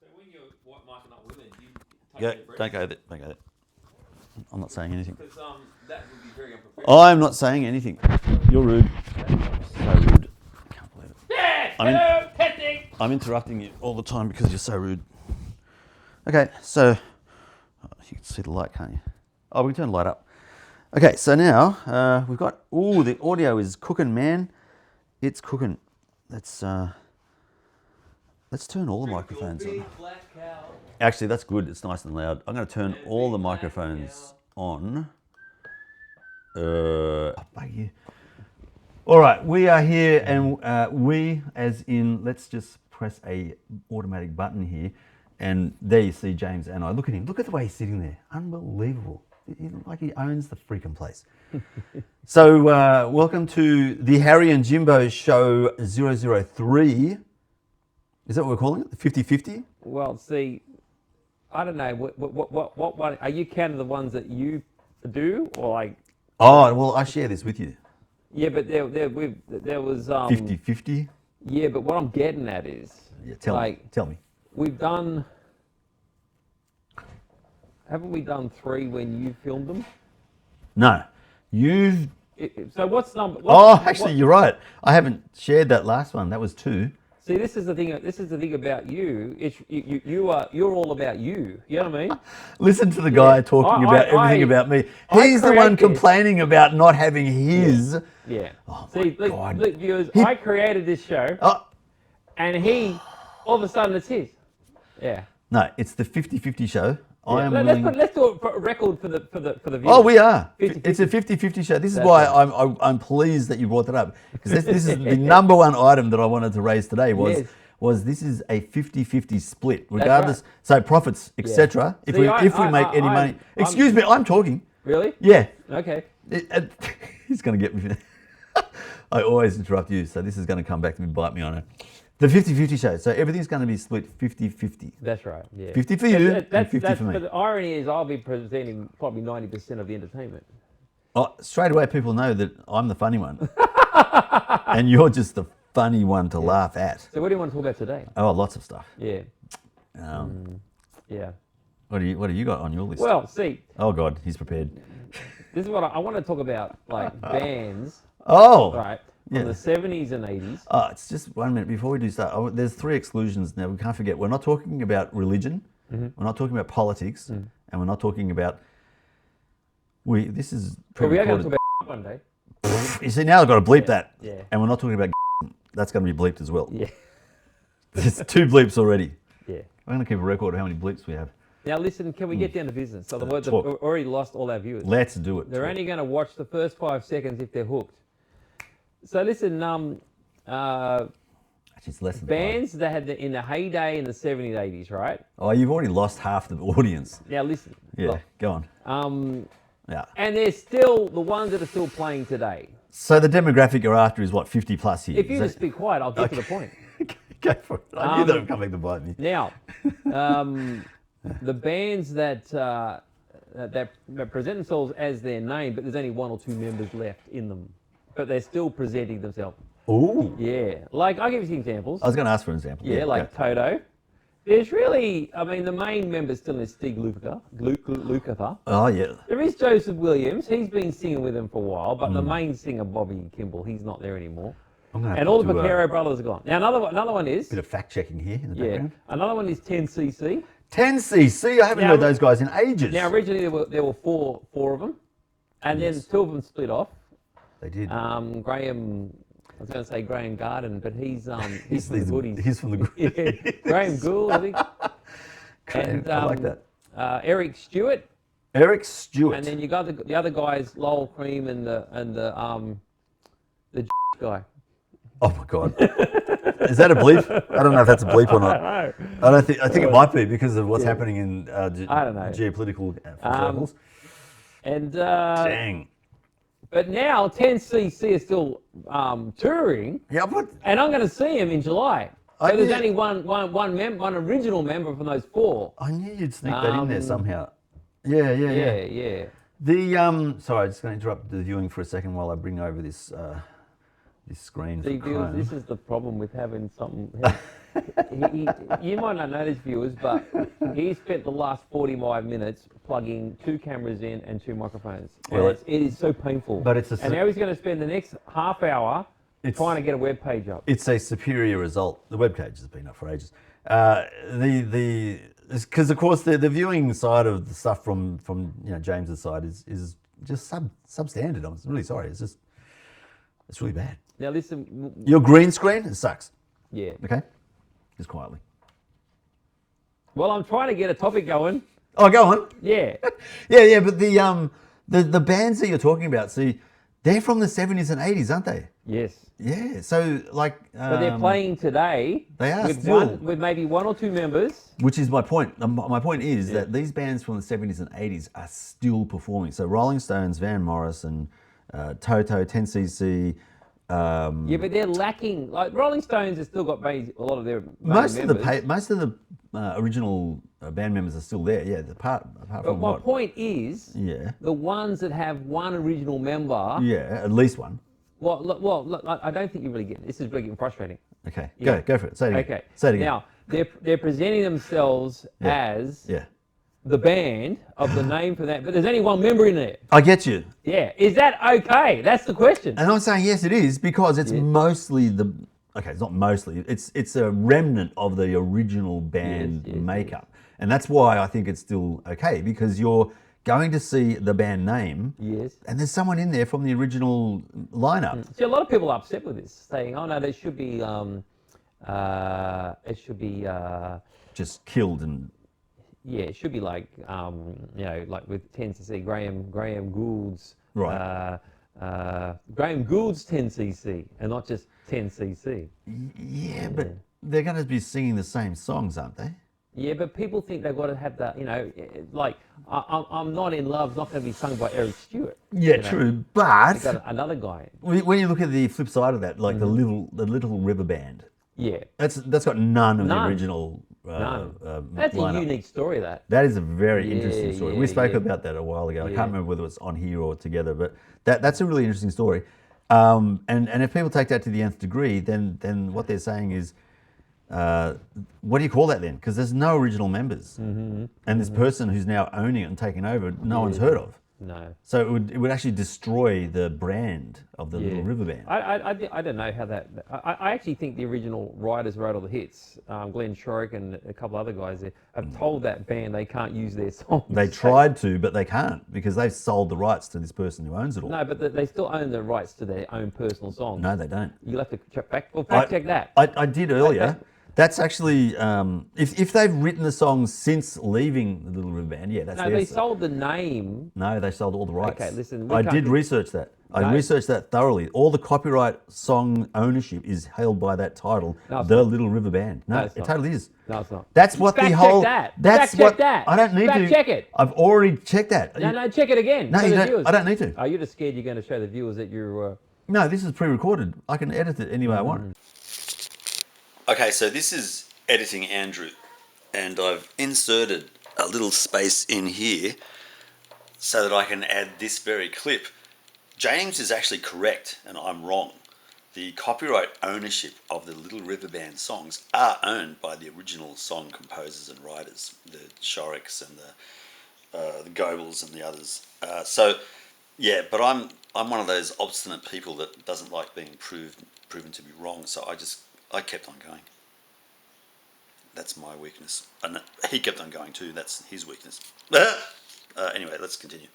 So when you're white micing up women, do you take Go, their breath? don't go there. Don't go there. I'm not saying anything. Because that would be very unprofessional. I'm not saying anything. You're rude. So rude. I can't believe it. Yes! Hello! Testing! I'm interrupting you all the time because you're so rude. Okay, so you can see the light, can't you? Oh, we can turn the light up. Okay, so now we've got. Oh, the audio is cooking, man. It's cooking. Let's turn all the microphones on. Actually, that's good. It's nice and loud. I'm going to turn all the microphones on. All right, we are here, and we, as in, let's just press a automatic button here, and there you see James and I. Look at him. Look at the way he's sitting there. Unbelievable. Like he owns the freaking place. So, welcome to the Harry and Jimbo show 003. Is that what we're calling it? The 50-50? Well, see, I don't know. What one? Are you counting the ones that you do, or like? Oh, well, I share this with you. Yeah, but there was 50-50? Yeah, but what I'm getting at is, Yeah, tell me. We've done. Haven't we done 3 when you filmed them? No, you've. So what's number? Actually, you're right. I haven't shared that last one. That was 2. See, this is the thing. This is the thing about you. It's you're all about you. You know what I mean? Listen to the guy talking about everything about me. He's the one complaining about not having his. Yeah. Oh See, my God. look, viewers. I created this show, and he, all of a sudden, it's his. Yeah. No, it's the 50-50 show. Yeah. I am willing. Let's do a record for the viewers. Oh, we are. 50-50. It's a 50-50 show. This is why I'm pleased that you brought that up, because this is the number one item that I wanted to raise today was this is a 50-50 split, regardless. Right. So profits, etc. If we make any money. Excuse me, I'm talking. Really? Yeah. Okay. He's going to get me. I always interrupt you, so this is going to come back to me, bite me on it. The 50-50 show. So everything's going to be split 50-50. That's right, yeah. 50 for you and 50 for me. But the irony is I'll be presenting probably 90% of the entertainment. Oh, straight away people know that I'm the funny one. And you're just the funny one to laugh at. So what do you want to talk about today? Oh, lots of stuff. Yeah. Yeah. What do you got on your list? Well, see. Oh God, he's prepared. This is what I want to talk about, like bands. Oh. Right. From the 70s and 80s. Oh, it's just 1 minute before we do start. There's 3 exclusions now. We can't forget. We're not talking about religion. Mm-hmm. We're not talking about politics, and we're not talking about. This is. But we are going to talk about one day. You see, now I've got to bleep that. Yeah. And we're not talking about. That's going to be bleeped as well. Yeah. There's 2 bleeps already. Yeah. I'm going to keep a record of how many bleeps we have. Now listen, can we get down to business? So the words have already lost all our viewers. Let's do it. They're only going to watch the first 5 seconds if they're hooked. So listen, it's less than bands that had in the heyday in the 70s, 80s, right? Oh, you've already lost half the audience. Now listen. Yeah, look, go on. Yeah. And they're still the ones that are still playing today. So the demographic you're after is what, 50 plus here? If you just be quiet, I'll get to the point. Go for it. I knew that would come back to bite me. Now, the bands that present themselves as their name, but there's only 1 or 2 members left in them. But they're still presenting themselves. Ooh. Yeah. Like, I'll give you some examples. I was going to ask for an example. Yeah, like Toto. There's really, the main member still is Steve Lukather. Oh, yeah. There is Joseph Williams. He's been singing with them for a while, but the main singer, Bobby Kimball, he's not there anymore. And all the Vaquero brothers are gone. Now, another one is... Bit of fact-checking here in the background. Another one is 10cc. 10cc? I haven't heard those guys in ages. Now, originally there were four of them, and then 2 of them split off. They did. Graham, I was going to say Graham Garden, but he's from the Goodies. He's from the Goodies. Yeah. Graham Gould, I think. And I like that. Eric Stewart. Eric Stewart. And then you got the other guys, Lowell Cream and the guy. Oh my God. Is that a bleep? I don't know if that's a bleep or not. I don't think. I think it might be because of what's happening in I don't know. geopolitical circles. And dang. But now 10cc is still touring. Yeah, but and I'm going to see him in July. So there's only one original member from those 4. I knew you'd sneak that in there somehow. Yeah. The sorry, I'm just going to interrupt the viewing for a second while I bring over this screen. See, this is the problem with having something. You might not know this, viewers, but he spent the last 45 minutes plugging 2 cameras in and 2 microphones. Well, it is so painful. But and now he's going to spend the next half hour trying to get a web page up. It's a superior result. The web page has been up for ages. Because of course the viewing side of the stuff from James's side is just substandard. I'm really sorry. It's really bad. Now listen. Your green screen, it sucks. Yeah. Okay. Just quietly. Well, I'm trying to get a topic going. Oh, go on. Yeah. yeah. But the bands that you're talking about, see, they're from the 70s and 80s, aren't they? Yes. Yeah. So like. But they're playing today. They are with still. with maybe 1 or 2 members. Which is my point. My point is that these bands from the 70s and 80s are still performing. So Rolling Stones, Van Morrison, Toto, 10cc. Yeah, but they're lacking. Like Rolling Stones have still got a lot of their most members. of the original band members are still there. Yeah, apart But from my point is, the ones that have one original member. Yeah, at least one. Well, look, I don't think you really get it. This is really getting frustrating. Okay, go for it. Say it again. Okay. Say it again. Now they're presenting themselves as the band of the name for that, but there's only one member in there. I get you. Yeah, is that okay? That's the question. And I'm saying yes, it is, because it's mostly the. Okay, it's not mostly. It's a remnant of the original band makeup, and that's why I think it's still okay, because you're going to see the band name. Yes. And there's someone in there from the original lineup. See, a lot of people are upset with this, saying, "Oh no, there should be, it should be, just killed and." Yeah, it should be like, like with 10cc, Graham Gould's, right. Graham Gould's 10cc, and not just 10cc. Yeah, but they're going to be singing the same songs, aren't they? Yeah, but people think they've got to have that, like, I'm Not in Love's not going to be sung by Eric Stewart. Yeah, true, but they've got another guy. When you look at the flip side of that, like the Little River Band. Yeah. That's got none of the original. That's lineup. a unique story. That is a very interesting story. We spoke about that a while ago. I can't remember whether it was on here or together, but that's a really interesting story. And if people take that to the nth degree, then what they're saying is, what do you call that then? Because there's no original members, and this person who's now owning it and taking over, no one's heard of. No. So it would actually destroy the brand of the Little River Band. I don't know how that. I actually think the original writers wrote all the hits. Glenn Shorrock and a couple other guys there have told that band they can't use their songs. They tried to, but they can't, because they've sold the rights to this person who owns it all. No, but they still own the rights to their own personal songs. No, they don't. You'll have to fact check that. I did earlier. That's actually, if they've written the songs since leaving the Little River Band, that's no, they sold the name. No, they sold all the rights. Okay, listen. I did research that. I researched that thoroughly. All the copyright song ownership is held by that title, The Little River Band. No, it totally is. No, it's not. That's what the whole. That's what. I don't need to. Fact check it. I've already checked that. No, check it again. No, you don't. I don't need to. Oh, you're just scared you're going to show the viewers that you're. No, this is pre-recorded. I can edit it any way I want. Okay, so this is Editing Andrew, and I've inserted a little space in here so that I can add this very clip. James is actually correct and I'm wrong. The copyright ownership of the Little River Band songs are owned by the original song composers and writers, the Shorrocks and the Goebels and the others. But I'm one of those obstinate people that doesn't like being proven to be wrong, so I kept on going. That's my weakness. And he kept on going too. That's his weakness. Anyway, let's continue.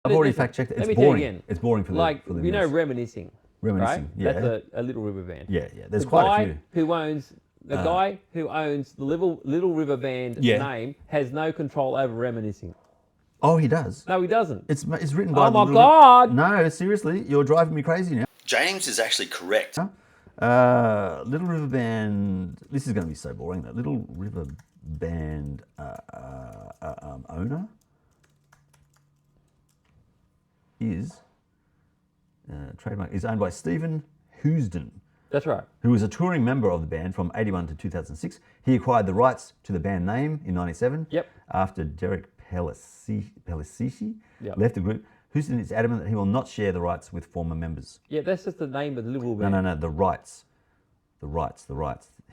I've already fact-checked it. It's boring. Again. It's boring for the Reminiscing. Reminiscing, right? That's a Little River Band. Yeah. There's quite a few. The guy who owns the Little River Band name has no control over Reminiscing. Oh, he does? No, he doesn't. It's written by... Oh, my God! No, seriously, you're driving me crazy now. James is actually correct. Little River Band... This is going to be so boring. That Little River Band owner is... trademark is owned by Stephen Housden. That's right. Who was a touring member of the band from 81 to 2006. He acquired the rights to the band name in 97. Yep. After Derek Pellissici left the group. Housden is adamant that he will not share the rights with former members. Yeah, that's just the name of the Little Band. No, the rights. The rights.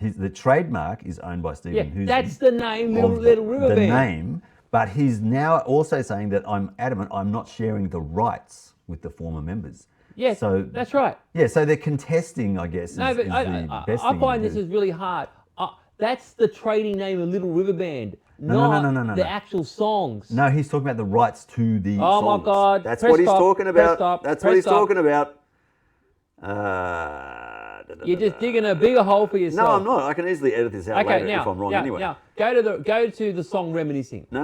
the trademark is owned by Stephen Housden. That's the name, Little River the Band. name, but he's now also saying that I'm adamant I'm not sharing the rights with the former members. Yes, so that's right. Yeah, so they're contesting, I guess. No, but I find this is really hard. That's the trading name of Little River Band, not the actual songs. No, he's talking about the rights to the songs. Oh my God! That's what he's talking about. That's what he's talking about. You're just digging a bigger hole for yourself. No, I'm not. I can easily edit this out later if I'm wrong anyway. Now, go to the song Reminiscing. No.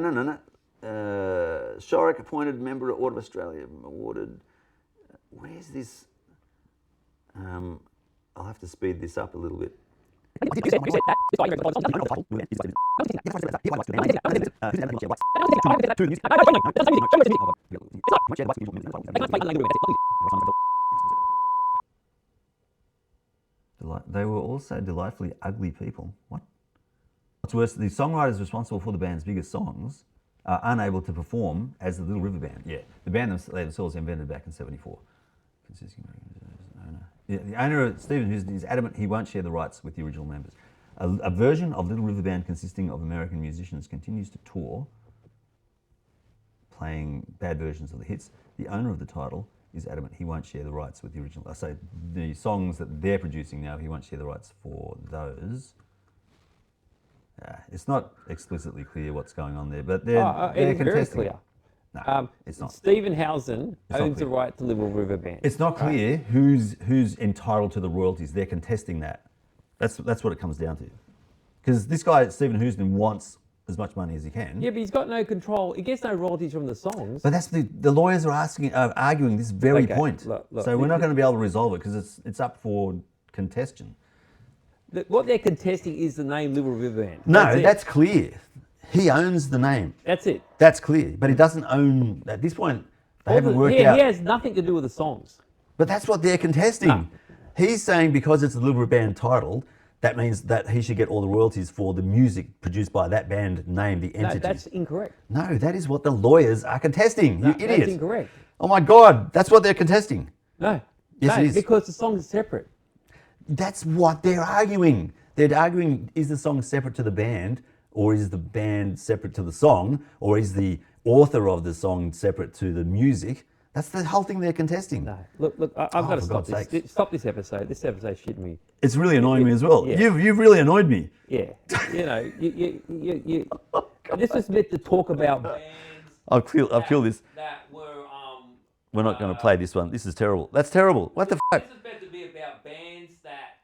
Shorrock appointed member of Order of Australia awarded. Where's this? I'll have to speed this up a little bit. They were also delightfully ugly people. What? What's worse, the songwriters responsible for the band's biggest songs are unable to perform as the Little River Band. Yeah, the band themselves invented back in '74. The owner, Stephen Housden, is adamant he won't share the rights with the original members. A version of Little River Band consisting of American musicians continues to tour, playing bad versions of the hits. The owner of the title is adamant he won't share the rights with the original. I say the songs that they're producing now, he won't share the rights for those. It's not explicitly clear what's going on there, but they're it's very contesting. clear. No, it's not. Stephen Housden owns the right to Little River Band. It's not clear who's entitled to the royalties. They're contesting that. That's what it comes down to. Because this guy, Stephen Housden, wants as much money as he can. Yeah, but he's got no control. He gets no royalties from the songs. But that's the lawyers are arguing this very point. Look, so we're not going to be able to resolve it because it's up for contestation. What they're contesting is the name Little River Band. No, that's clear. He owns the name. That's it. That's clear. But he doesn't own, at this point, they haven't worked out. He has nothing to do with the songs. But that's what they're contesting. No. He's saying because it's a Little River Band title, that means that he should get all the royalties for the music produced by that band name, the entity. No, that's incorrect. No, that is what the lawyers are contesting. You idiot. That's incorrect. Oh my God, that's what they're contesting. No. Yes, it is. Because the songs are separate. That's what they're arguing. They're arguing, is the song separate to the band, or is the band separate to the song, or is the author of the song separate to the music? That's the whole thing they're contesting. No, look, I've got to stop this. Stop this episode. This eepisode's shitting me. It's really annoying me as well. Yeah. You've really annoyed me. Yeah, you this was meant to talk about bands. I'll kill this. That were We're not going to play this one. This is terrible. That's terrible. What the fuck? This is meant to be about bands that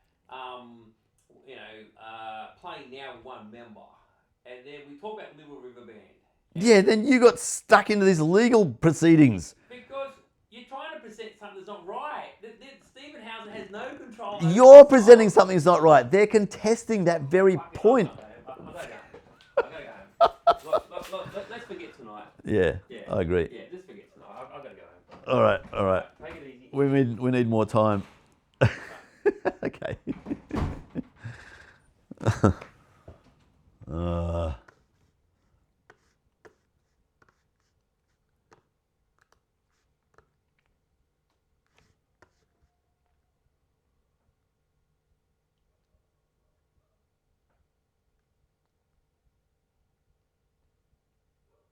playing now with one member, and then we talk about Little River Band. Yeah, then you got stuck into these legal proceedings. Because you're trying to present something that's not right. Stephen Housden has no control. You're presenting something that's not right. They're contesting that very point. I gotta go home. Look, let's forget tonight. Yeah, I agree. Yeah, let's forget tonight. I gotta go home. All right. Take it easy. We need more time. Okay.